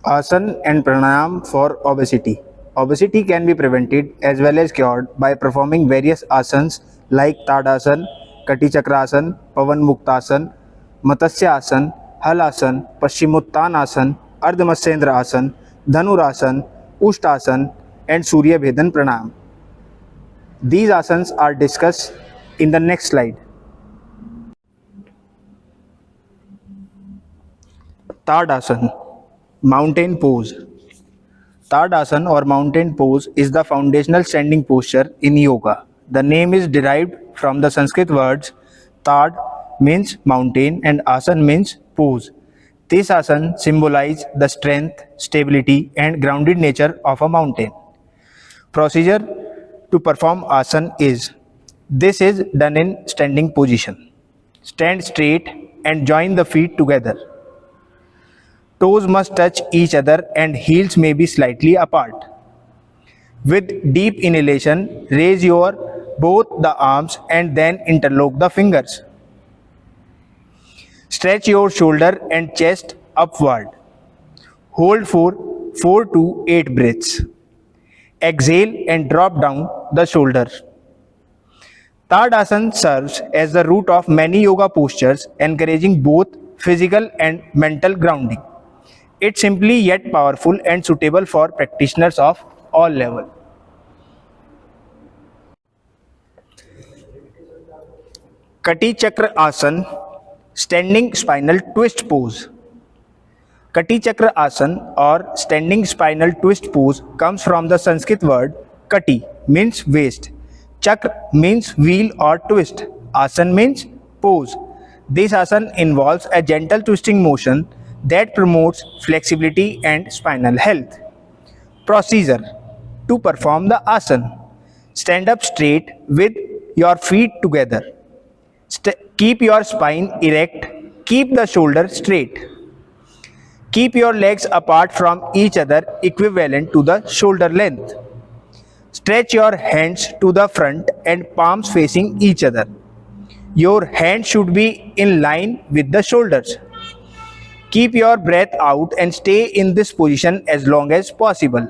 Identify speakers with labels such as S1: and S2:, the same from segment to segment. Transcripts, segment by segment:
S1: Asana and pranayam for obesity. Obesity can be prevented as well as cured by performing various asanas like Tadasana, Kati Chakrasana, Pavan Muktasana, Matsya Asana, Hal Asana, Paschimottan Asana, Ardha Matsyendrasana Asana, Dhanurasana, Ushtasana, and Surya Bhedan Pranayam. These asanas are discussed in the next slide. Tadasana, mountain pose. Tadasana or mountain pose is the foundational standing posture in yoga. The name is derived from the Sanskrit words Tad means mountain and Asan means pose. This asana symbolizes the strength, stability and grounded nature of a mountain. Procedure to perform asana is: this is done in standing position. Stand straight and join the feet together. Toes must touch each other and heels may be slightly apart. With deep inhalation, raise your both the arms and then interlock the fingers. Stretch your shoulder and chest upward. Hold for 4 to 8 breaths. Exhale and drop down the shoulder. Tadasana serves as the root of many yoga postures, encouraging both physical and mental grounding. It's simply yet powerful and suitable for practitioners of all levels. Kati Chakra Asana, standing spinal twist pose. Kati Chakra Asana or standing spinal twist pose comes from the Sanskrit word Kati means waist. Chakra means wheel or twist. Asana means pose. This asana involves a gentle twisting motion that promotes flexibility and spinal health. Procedure to perform the asana: stand up straight with your feet together. Keep your spine erect. Keep the shoulder straight. Keep your legs apart from each other, equivalent to the shoulder length. Stretch your hands to the front and palms facing each other. Your hands should be in line with the shoulders. Keep your breath out and stay in this position as long as possible.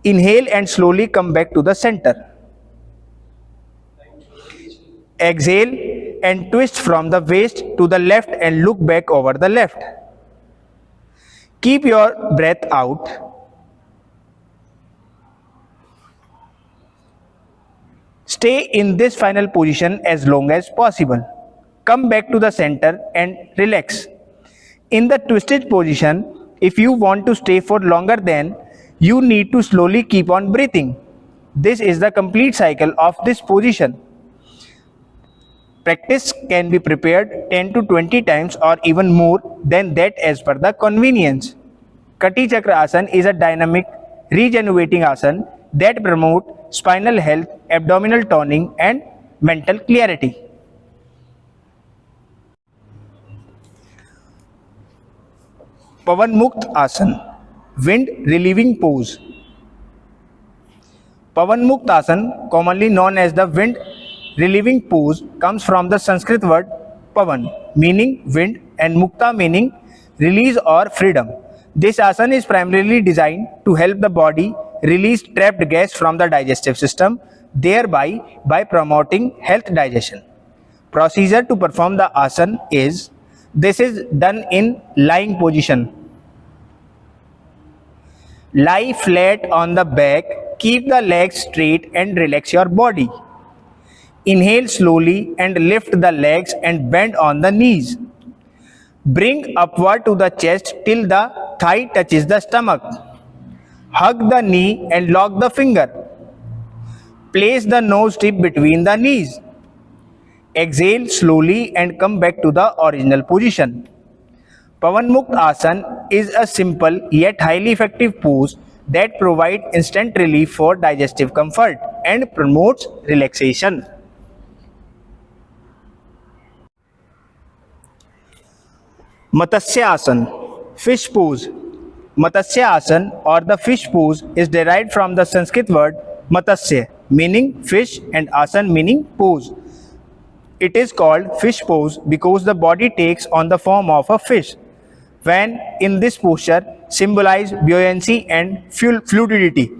S1: Inhale and slowly come back to the center. Exhale and twist from the waist to the left and look back over the left. Keep your breath out. Stay in this final position as long as possible. Come back to the center and relax. In the twisted position, if you want to stay for longer, then you need to slowly keep on breathing. This is the complete cycle of this position. Practice can be prepared 10 to 20 times or even more than that as per the convenience. Kati Chakra Asana is a dynamic, regenerating asana that promotes spinal health, abdominal toning and mental clarity. Pavan Mukt Asana, wind relieving pose. Pavan Mukt Asana, commonly known as the wind relieving pose, comes from the Sanskrit word Pavan, meaning wind, and Mukta, meaning release or freedom. This asana is primarily designed to help the body release trapped gas from the digestive system, thereby by promoting health digestion. Procedure to perform the asana is: this is done in lying position. Lie flat on the back, keep the legs straight and relax your body. Inhale slowly and lift the legs and bend on the knees. Bring upward to the chest till the thigh touches the stomach. Hug the knee and lock the finger. Place the nose tip between the knees. Exhale slowly and come back to the original position. Pavan Mukt Asana is a simple yet highly effective pose that provides instant relief for digestive comfort and promotes relaxation. Matsya Asana, fish pose. Matsya Asana or the fish pose is derived from the Sanskrit word Matsya, meaning fish, and Asana meaning pose. It is called fish pose because the body takes on the form of a fish. when in this posture symbolize buoyancy and fluidity.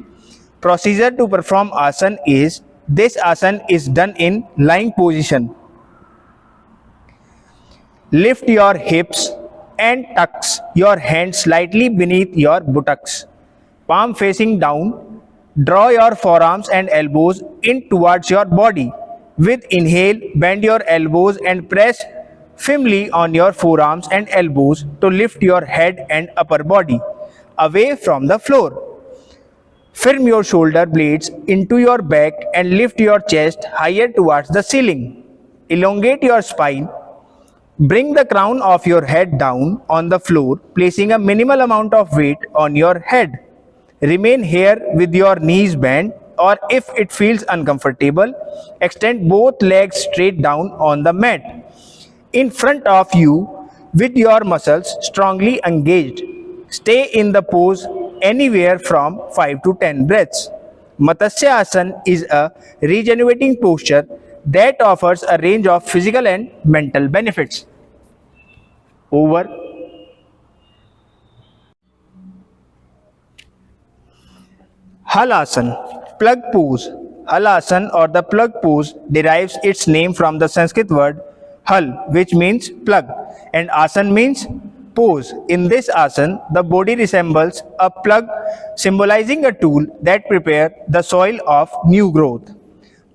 S1: Procedure to perform asana is, this asana is done in lying position. Lift your hips and tucks your hands slightly beneath your buttocks. Palm facing down. Draw your forearms and elbows in towards your body. With inhale, bend your elbows and press firmly on your forearms and elbows to lift your head and upper body away from the floor. Firm your shoulder blades into your back and lift your chest higher towards the ceiling. Elongate your spine. Bring the crown of your head down on the floor, placing a minimal amount of weight on your head. Remain here with your knees bent, or if it feels uncomfortable, extend both legs straight down on the mat in front of you with your muscles strongly engaged. Stay in the pose anywhere from 5 to 10 breaths. Matsya Asana is a regenerating posture that offers a range of physical and mental benefits. Over. Halasana, plug pose. Halasana or the plug pose derives its name from the Sanskrit word hal, which means plug, and asan means pose. In this asana, the body resembles a plug, symbolizing a tool that prepares the soil of new growth.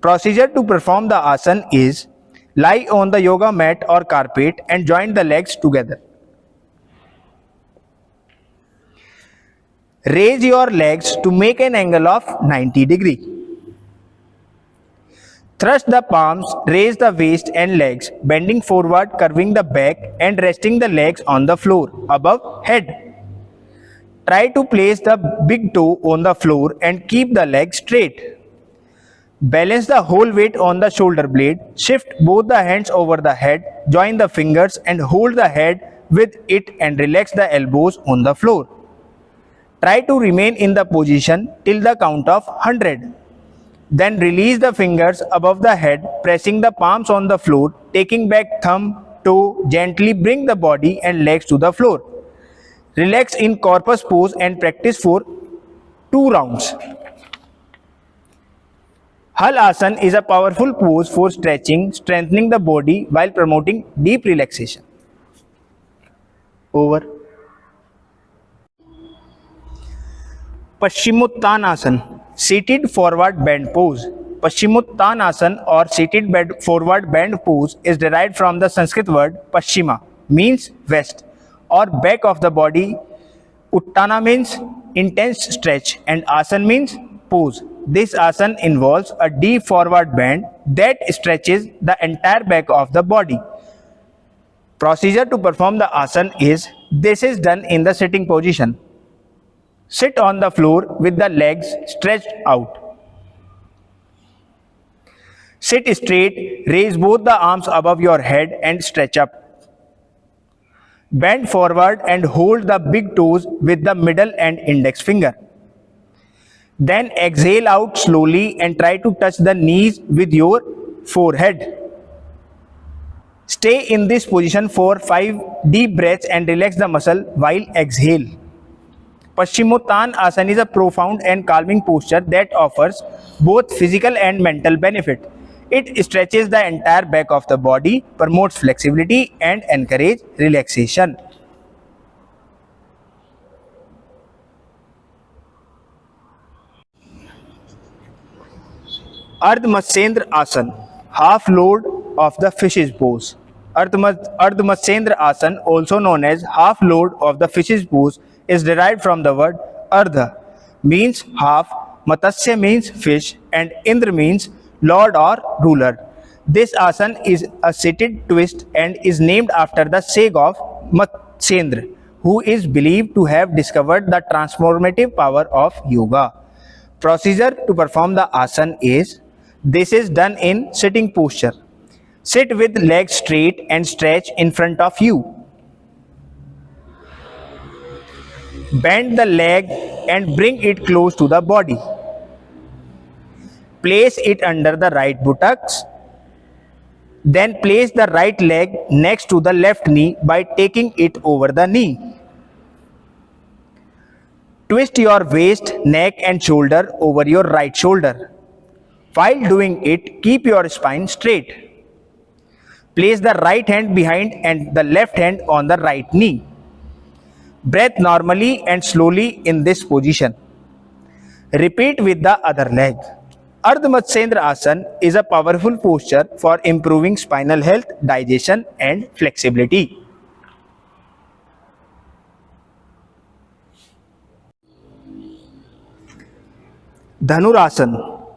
S1: Procedure to perform the asana is, lie on the yoga mat or carpet and join the legs together. Raise your legs to make an angle of 90 degrees. Thrust the palms, raise the waist and legs, bending forward, curving the back and resting the legs on the floor above head. Try to place the big toe on the floor and keep the leg straight. Balance the whole weight on the shoulder blade. Shift both the hands over the head. Join the fingers and hold the head with it and relax the elbows on the floor. Try to remain in the position till the count of 100. Then release the fingers above the head, pressing the palms on the floor, taking back thumb, toe, gently bring the body and legs to the floor. Relax in corpus pose and practice for 2 rounds. Hal Asana is a powerful pose for stretching, strengthening the body while promoting deep relaxation. Over. Paschimottanasana, seated forward bend pose. Paschimottanasana or seated forward bend pose is derived from the Sanskrit word Paschima, means west or back of the body. Uttana means intense stretch and Asana means pose. This asana involves a deep forward bend that stretches the entire back of the body. Procedure to perform the asana is, this is done in the sitting position. Sit on the floor with the legs stretched out. Sit straight, raise both the arms above your head and stretch up. Bend forward and hold the big toes with the middle and index finger. Then exhale out slowly and try to touch the knees with your forehead. Stay in this position for 5 deep breaths and relax the muscle while exhale. Paschimottanasana Asana is a profound and calming posture that offers both physical and mental benefit. It stretches the entire back of the body, promotes flexibility and encourages relaxation. Ardha Matsyendra Asana, half load of the fish's pose. Ardha Matsyendra Asana, also known as half load of the fish's pose, is derived from the word Ardha, means half, Matsya means fish, and Indra means lord or ruler. This asana is a seated twist and is named after the sage of Matsyendra, who is believed to have discovered the transformative power of yoga. Procedure to perform the asana is, this is done in sitting posture. Sit with legs straight and stretch in front of you. Bend the leg and bring it close to the body. Place it under the right buttocks. Then place the right leg next to the left knee by taking it over the knee. Twist your waist, neck and shoulder over your right shoulder. While doing it, keep your spine straight. Place the right hand behind and the left hand on the right knee. Breathe normally and slowly in this position. Repeat with the other leg. Ardha Matsyendra Asana is a powerful posture for improving spinal health, digestion and flexibility. Dhanurasana,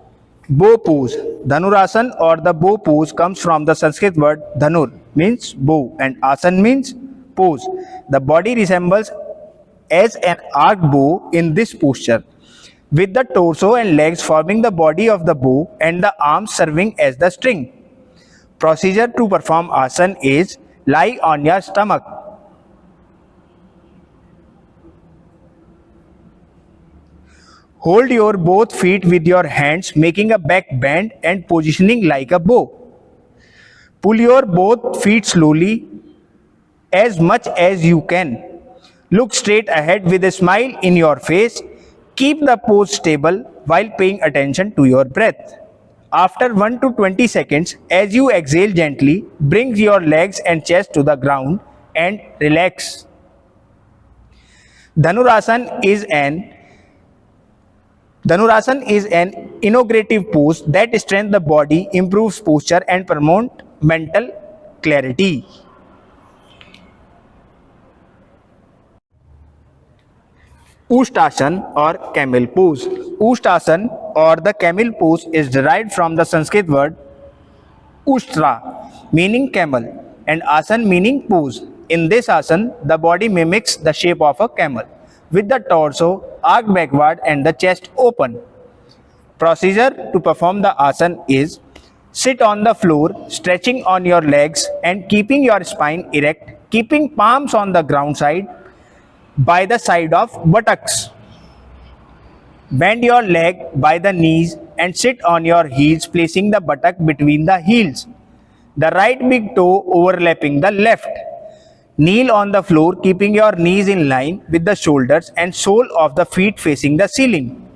S1: bow pose. Dhanurasana or the bow pose comes from the Sanskrit word dhanur, means bow, and asan means pose. The body resembles as an arched bow in this posture, with the torso and legs forming the body of the bow and the arms serving as the string. Procedure to perform asana is lie on your stomach. Hold your both feet with your hands, making a back bend and positioning like a bow. Pull your both feet slowly as much as you can. Look straight ahead with a smile in your face. Keep the pose stable while paying attention to your breath. After 1 to 20 seconds, as you exhale gently, bring your legs and chest to the ground and relax. Dhanurasana is an integrative pose that strengthens the body, improves posture and promotes mental clarity. Ushtasana or camel pose. Ushtasana or the camel pose is derived from the Sanskrit word ushtra, meaning camel, and asan meaning pose. In this asana, the body mimics the shape of a camel, with the torso arched backward and the chest open. Procedure to perform the asana is sit on the floor, stretching on your legs and keeping your spine erect, keeping palms on the ground side by the side of buttocks. Bend your leg by the knees and sit on your heels, placing the buttock between the heels, the right big toe overlapping the left. Kneel on the floor, keeping your knees in line with the shoulders and sole of the feet facing the ceiling.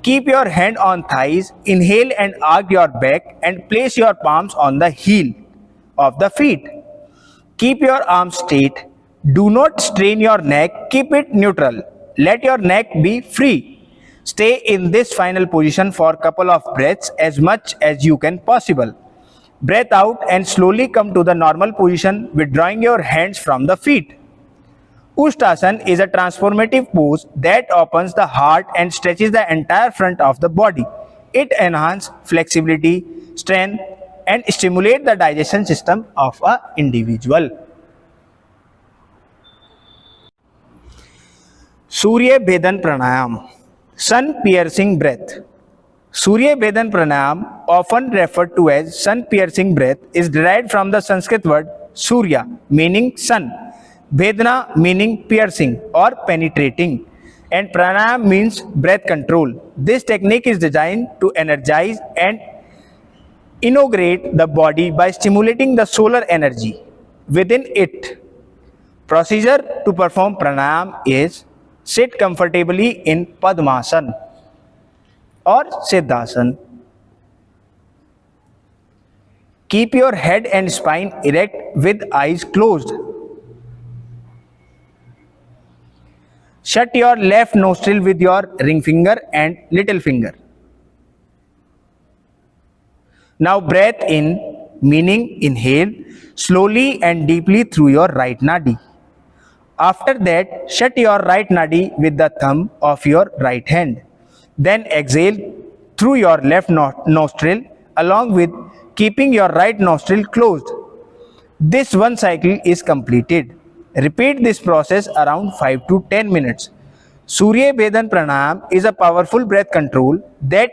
S1: Keep your hand on thighs, inhale and arc your back and place your palms on the heel of the feet. Keep your arms straight. Do not strain your neck, keep it neutral. Let your neck be free. Stay in this final position for a couple of breaths, as much as you can possible. Breath out and slowly come to the normal position, withdrawing your hands from the feet. Ushtasana is a transformative pose that opens the heart and stretches the entire front of the body. It enhances flexibility, strength and stimulates the digestion system of an individual. Surya Bhedan Pranayam, sun piercing breath. Surya Bhedan Pranayam, often referred to as sun piercing breath, is derived from the Sanskrit word Surya, meaning sun, Bhedana meaning piercing or penetrating, and Pranayam means breath control. This technique is designed to energize and integrate the body by stimulating the solar energy within it. Procedure to perform pranayam is sit comfortably in Padmasana or Siddhasana. Keep your head and spine erect with eyes closed. Shut your left nostril with your ring finger and little finger. Now breathe in, meaning inhale slowly and deeply through your right nadi. After that, shut your right nadi with the thumb of your right hand. Then exhale through your left nostril along with keeping your right nostril closed. This one cycle is completed. Repeat this process around 5 to 10 minutes. Surya Bhedan Pranayam is a powerful breath control that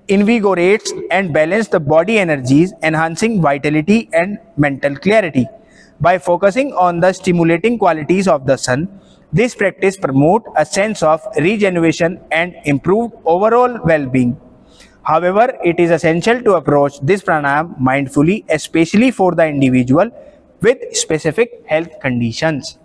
S1: invigorates and balances the body energies, enhancing vitality and mental clarity. By focusing on the stimulating qualities of the sun, this practice promotes a sense of regeneration and improved overall well-being. However, it is essential to approach this pranayam mindfully, especially for the individual with specific health conditions.